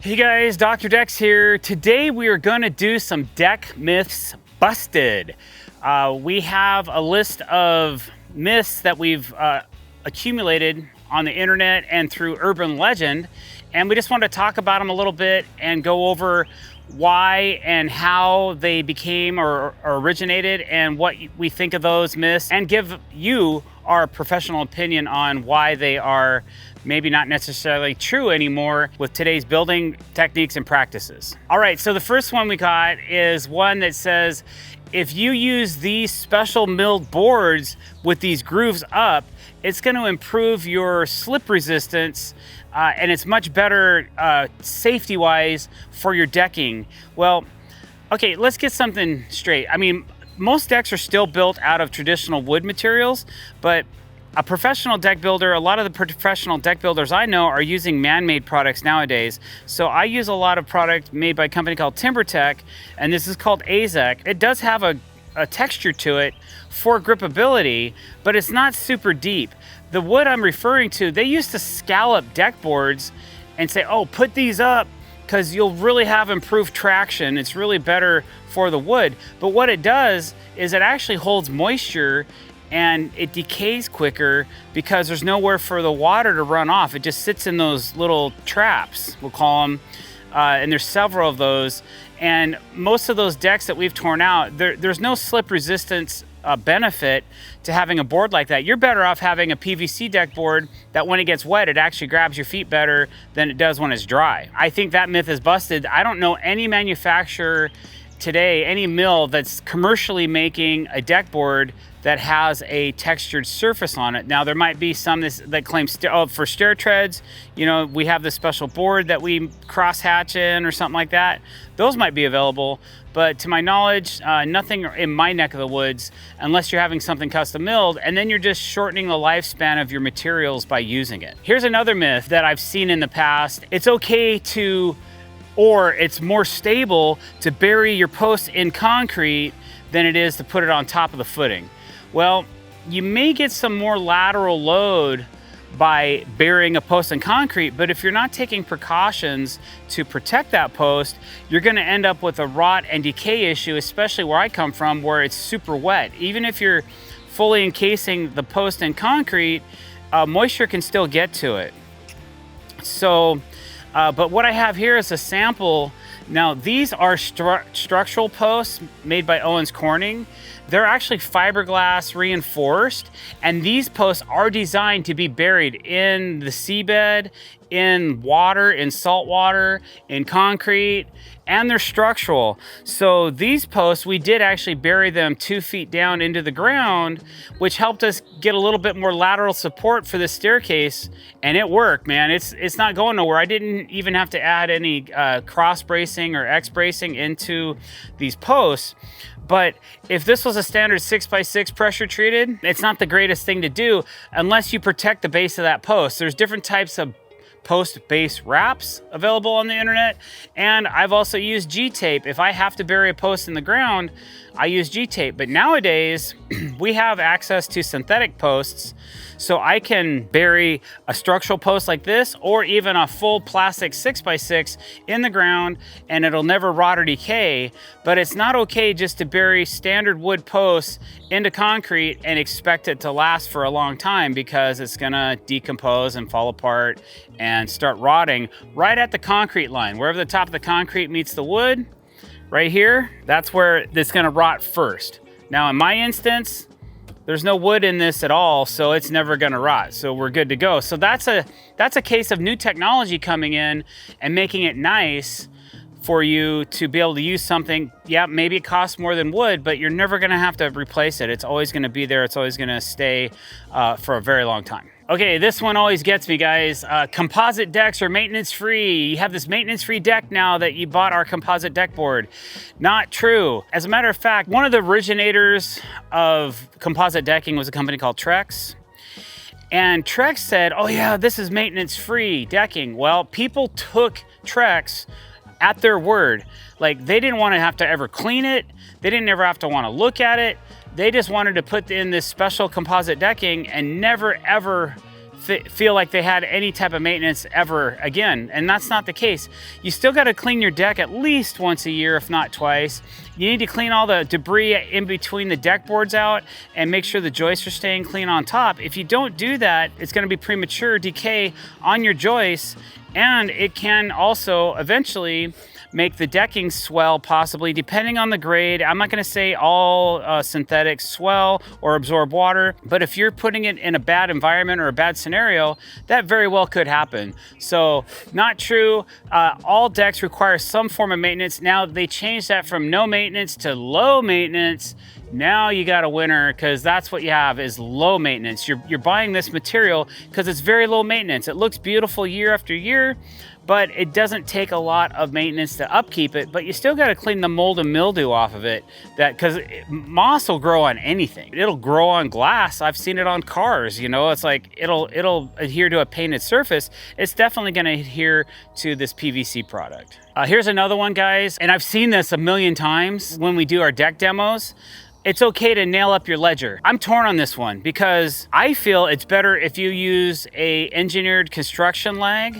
Hey guys, Dr. Decks here. Today we are going to do some deck myths busted. We have a list of myths that we've accumulated on the internet and through urban legend, and we just want to talk about them a little bit and go over why and how they became or originated and what we think of those myths, and give you our professional opinion on why they are maybe not necessarily true anymore with today's building techniques and practices. All right, so the first one we got is one that says, if you use these special milled boards with these grooves up, it's going to improve your slip resistance and it's much better safety-wise for your decking. Well, okay, let's get something straight. I mean, most decks are still built out of traditional wood materials, but a professional deck builder, a lot of the professional deck builders I know are using man-made products nowadays. So I use a lot of product made by a company called TimberTech, and this is called AZEK. It does have a texture to it for gripability, but it's not super deep. The wood I'm referring to, they used to scallop deck boards and say, oh, put these up because you'll really have improved traction. It's really better for the wood. But what it does is it actually holds moisture and it decays quicker because there's nowhere for the water to run off. It just sits in those little traps, we'll call them, and there's several of those. And most of those decks that we've torn out, there's no slip resistance benefit to having a board like that. You're better off having a PVC deck board that when it gets wet, it actually grabs your feet better than it does when it's dry. I think that myth is busted. I don't know any manufacturer today, any mill that's commercially making a deck board that has a textured surface on it. Now there might be some that claim for stair treads, you know, we have this special board that we cross hatch in or something like that. Those might be available, but to my knowledge, nothing in my neck of the woods, unless you're having something custom milled, and then you're just shortening the lifespan of your materials by using it. Here's another myth that I've seen in the past. It's okay to, or it's more stable to bury your post in concrete than it is to put it on top of the footing. Well, you may get some more lateral load by burying a post in concrete, but if you're not taking precautions to protect that post, you're gonna end up with a rot and decay issue, especially where I come from, where it's super wet. Even if you're fully encasing the post in concrete, moisture can still get to it. So, but what I have here is a sample. Now, these are structural posts made by Owens Corning. They're actually fiberglass reinforced, and these posts are designed to be buried in the seabed, in water, in salt water, in concrete, and they're structural. So these posts, we did actually bury them 2 feet down into the ground, which helped us get a little bit more lateral support for this staircase, and it worked, man. It's not going nowhere. I didn't even have to add any cross bracing or X bracing into these posts. But if this was a standard 6x6 pressure treated, it's not the greatest thing to do unless you protect the base of that post. There's different types of post base wraps available on the internet, and I've also used G-tape. If I have to bury a post in the ground, I use G-tape. But nowadays we have access to synthetic posts, so I can bury a structural post like this or even a full plastic 6x6 in the ground and it'll never rot or decay. But it's not okay just to bury standard wood posts into concrete and expect it to last for a long time, because it's gonna decompose and fall apart and start rotting right at the concrete line. Wherever the top of the concrete meets the wood, right here, that's where it's gonna rot first. Now in my instance, there's no wood in this at all, so it's never gonna rot, so we're good to go. So that's a case of new technology coming in and making it nice for you to be able to use something. Yeah, maybe it costs more than wood, but you're never gonna have to replace it. It's always gonna be there. It's always gonna stay for a very long time. Okay, this one always gets me, guys. Composite decks are maintenance free. You have this maintenance free deck now that you bought our composite deck board. Not true. As a matter of fact, one of the originators of composite decking was a company called Trex. And Trex said, oh yeah, this is maintenance free decking. Well, people took Trex at their word. Like, they didn't want to have to ever clean it. They didn't ever have to want to look at it. They just wanted to put in this special composite decking and never ever feel like they had any type of maintenance ever again, and that's not the case. You still got to clean your deck at least once a year, if not twice. You need to clean all the debris in between the deck boards out and make sure the joists are staying clean on top. If you don't do that, it's going to be premature decay on your joists, and it can also eventually make the decking swell, possibly, depending on the grade. I'm not going to say all synthetics swell or absorb water, but if you're putting it in a bad environment or a bad scenario, that very well could happen. So not true. All decks require some form of maintenance. Now they changed that from no maintenance to low maintenance. Now you got a winner, because that's what you have, is low maintenance. You're buying this material because it's very low maintenance. It looks beautiful year after year, but it doesn't take a lot of maintenance to upkeep it, but you still got to clean the mold and mildew off of it, because moss will grow on anything. It'll grow on glass. I've seen it on cars, you know. It's like it'll adhere to a painted surface. It's definitely going to adhere to this PVC product. Here's another one, guys, and I've seen this a million times when we do our deck demos. It's okay to nail up your ledger. I'm torn on this one, because I feel it's better if you use a engineered construction lag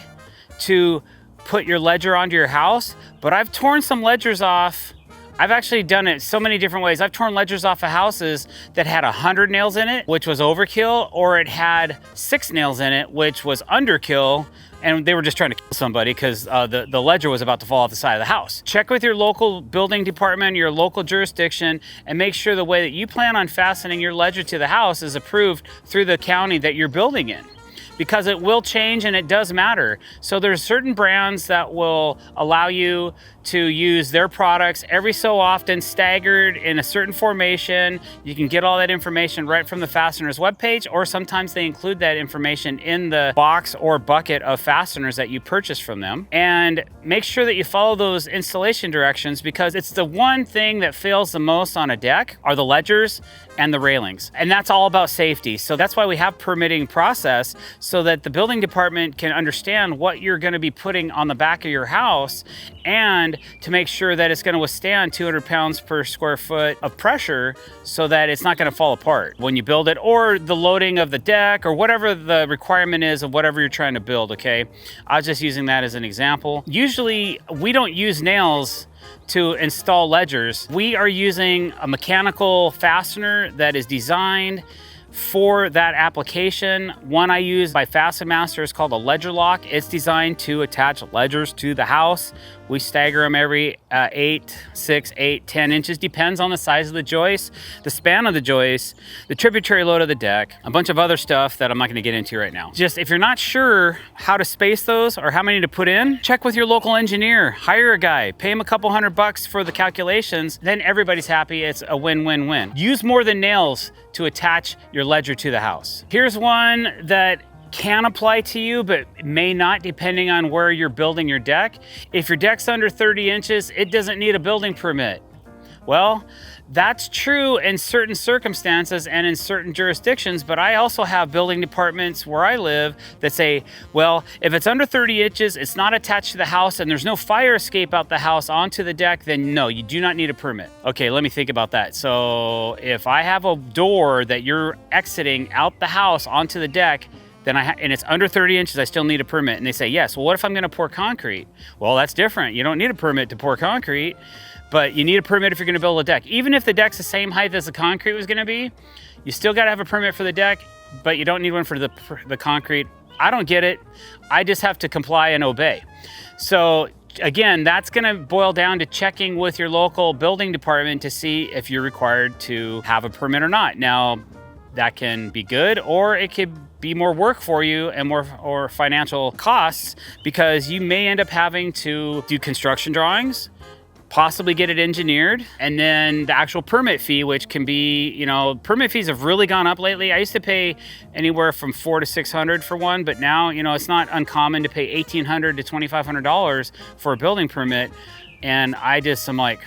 to put your ledger onto your house. But I've torn some ledgers off. I've actually done it so many different ways. I've torn ledgers off of houses that had 100 nails in it, which was overkill, or it had 6 nails in it, which was underkill, and they were just trying to kill somebody because the ledger was about to fall off the side of the house. Check with your local building department, your local jurisdiction, and make sure the way that you plan on fastening your ledger to the house is approved through the county that you're building in, because it will change and it does matter. So there's certain brands that will allow you to use their products every so often, staggered in a certain formation. You can get all that information right from the fastener's webpage, or sometimes they include that information in the box or bucket of fasteners that you purchase from them. And make sure that you follow those installation directions, because it's the one thing that fails the most on a deck are the ledgers and the railings. And that's all about safety. So that's why we have permitting process, so that the building department can understand what you're going to be putting on the back of your house, and to make sure that it's going to withstand 200 pounds per square foot of pressure, so that it's not going to fall apart when you build it, or the loading of the deck, or whatever the requirement is of whatever you're trying to build, okay? I was just using that as an example. Usually we don't use nails to install ledgers. We are using a mechanical fastener that is designed for that application. One I use by Fasten Master is called a ledger lock. It's designed to attach ledgers to the house. We stagger them every 8, 6, 8, 10 inches, depends on the size of the joist, the span of the joist, the tributary load of the deck, a bunch of other stuff that I'm not gonna get into right now. Just if you're not sure how to space those or how many to put in, check with your local engineer, hire a guy, pay him a couple $100 for the calculations, then everybody's happy. It's a win-win-win. Use more than nails to attach your ledger to the house. Here's one that can apply to you, but may not, depending on where you're building your deck. If your deck's under 30 inches, it doesn't need a building permit. Well, that's true in certain circumstances and in certain jurisdictions, but I also have building departments where I live that say, well, if it's under 30 inches, it's not attached to the house, and there's no fire escape out the house onto the deck, then no, you do not need a permit. Okay, let me think about that. So if I have a door that you're exiting out the house onto the deck, then and it's under 30 inches, I still need a permit. And they say, yes, well, what if I'm gonna pour concrete? Well, that's different. You don't need a permit to pour concrete, but you need a permit if you're gonna build a deck. Even if the deck's the same height as the concrete was gonna be, you still gotta have a permit for the deck, but you don't need one for the concrete. I don't get it. I just have to comply and obey. So again, that's gonna boil down to checking with your local building department to see if you're required to have a permit or not. Now, that can be good, or it could be more work for you and more financial costs, because you may end up having to do construction drawings, possibly get it engineered, and then the actual permit fee, which can be, you know, permit fees have really gone up lately. I used to pay anywhere from $400 to $600 for one, but now, you know, it's not uncommon to pay $1,800 to $2,500 for a building permit. And I'm like,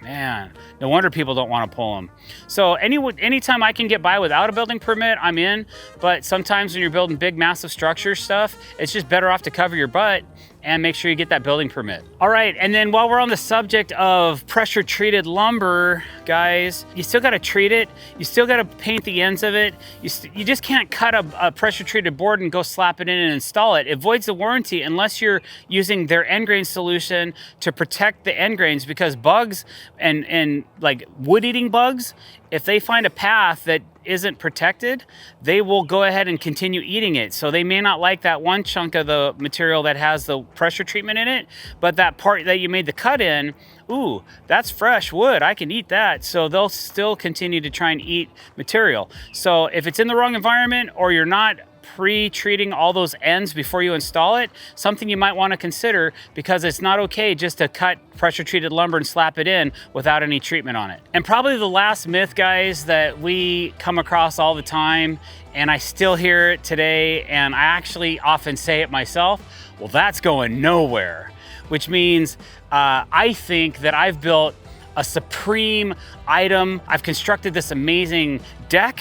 man, no wonder people don't want to pull them. So anytime I can get by without a building permit, I'm in. But sometimes when you're building big, massive structure stuff, it's just better off to cover your butt and make sure you get that building permit. All right, and then while we're on the subject of pressure treated lumber, guys, you still got to treat it. You still got to paint the ends of it. You just can't cut a pressure treated board and go slap it in and install it. It voids the warranty unless you're using their end grain solution to protect the end grains, because bugs and like wood eating bugs, if they find a path that isn't protected, they will go ahead and continue eating it. So they may not like that one chunk of the material that has the pressure treatment in it, but that part that you made the cut in, ooh, that's fresh wood, I can eat that. So they'll still continue to try and eat material. So if it's in the wrong environment, or you're not pre-treating all those ends before you install it, something you might want to consider, because it's not okay just to cut pressure treated lumber and slap it in without any treatment on it. And probably the last myth, guys, that we come across all the time, and I still hear it today, and I actually often say it myself, well, that's going nowhere. Which means I think that I've built a supreme item. I've constructed this amazing deck,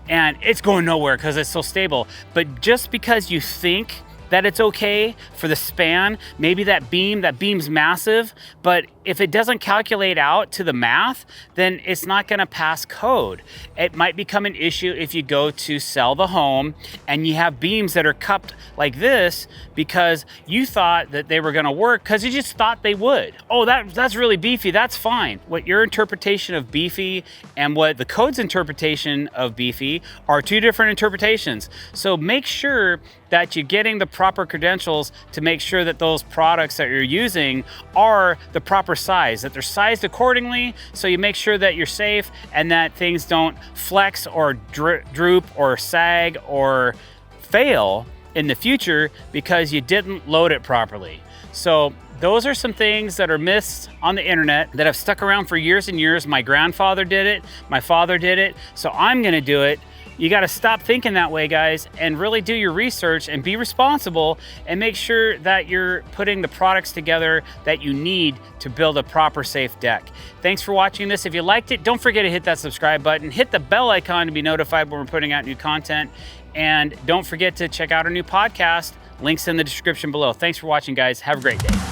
and it's going nowhere because it's so stable. But just because you think that it's okay for the span, maybe that beam's massive, but if it doesn't calculate out to the math, then it's not gonna pass code. It might become an issue if you go to sell the home and you have beams that are cupped like this because you thought that they were gonna work because you just thought they would. Oh, that's really beefy, that's fine. What your interpretation of beefy and what the code's interpretation of beefy are two different interpretations. So make sure that you're getting the proper credentials to make sure that those products that you're using are the proper size, that they're sized accordingly, so you make sure that you're safe and that things don't flex or droop or sag or fail in the future because you didn't load it properly. So those are some things that are myths on the internet that have stuck around for years and years. My grandfather did it, my father did it, so I'm gonna do it. You gotta stop thinking that way, guys, and really do your research and be responsible and make sure that you're putting the products together that you need to build a proper safe deck. Thanks for watching this. If you liked it, don't forget to hit that subscribe button, hit the bell icon to be notified when we're putting out new content, and don't forget to check out our new podcast. Links in the description below. Thanks for watching, guys. Have a great day.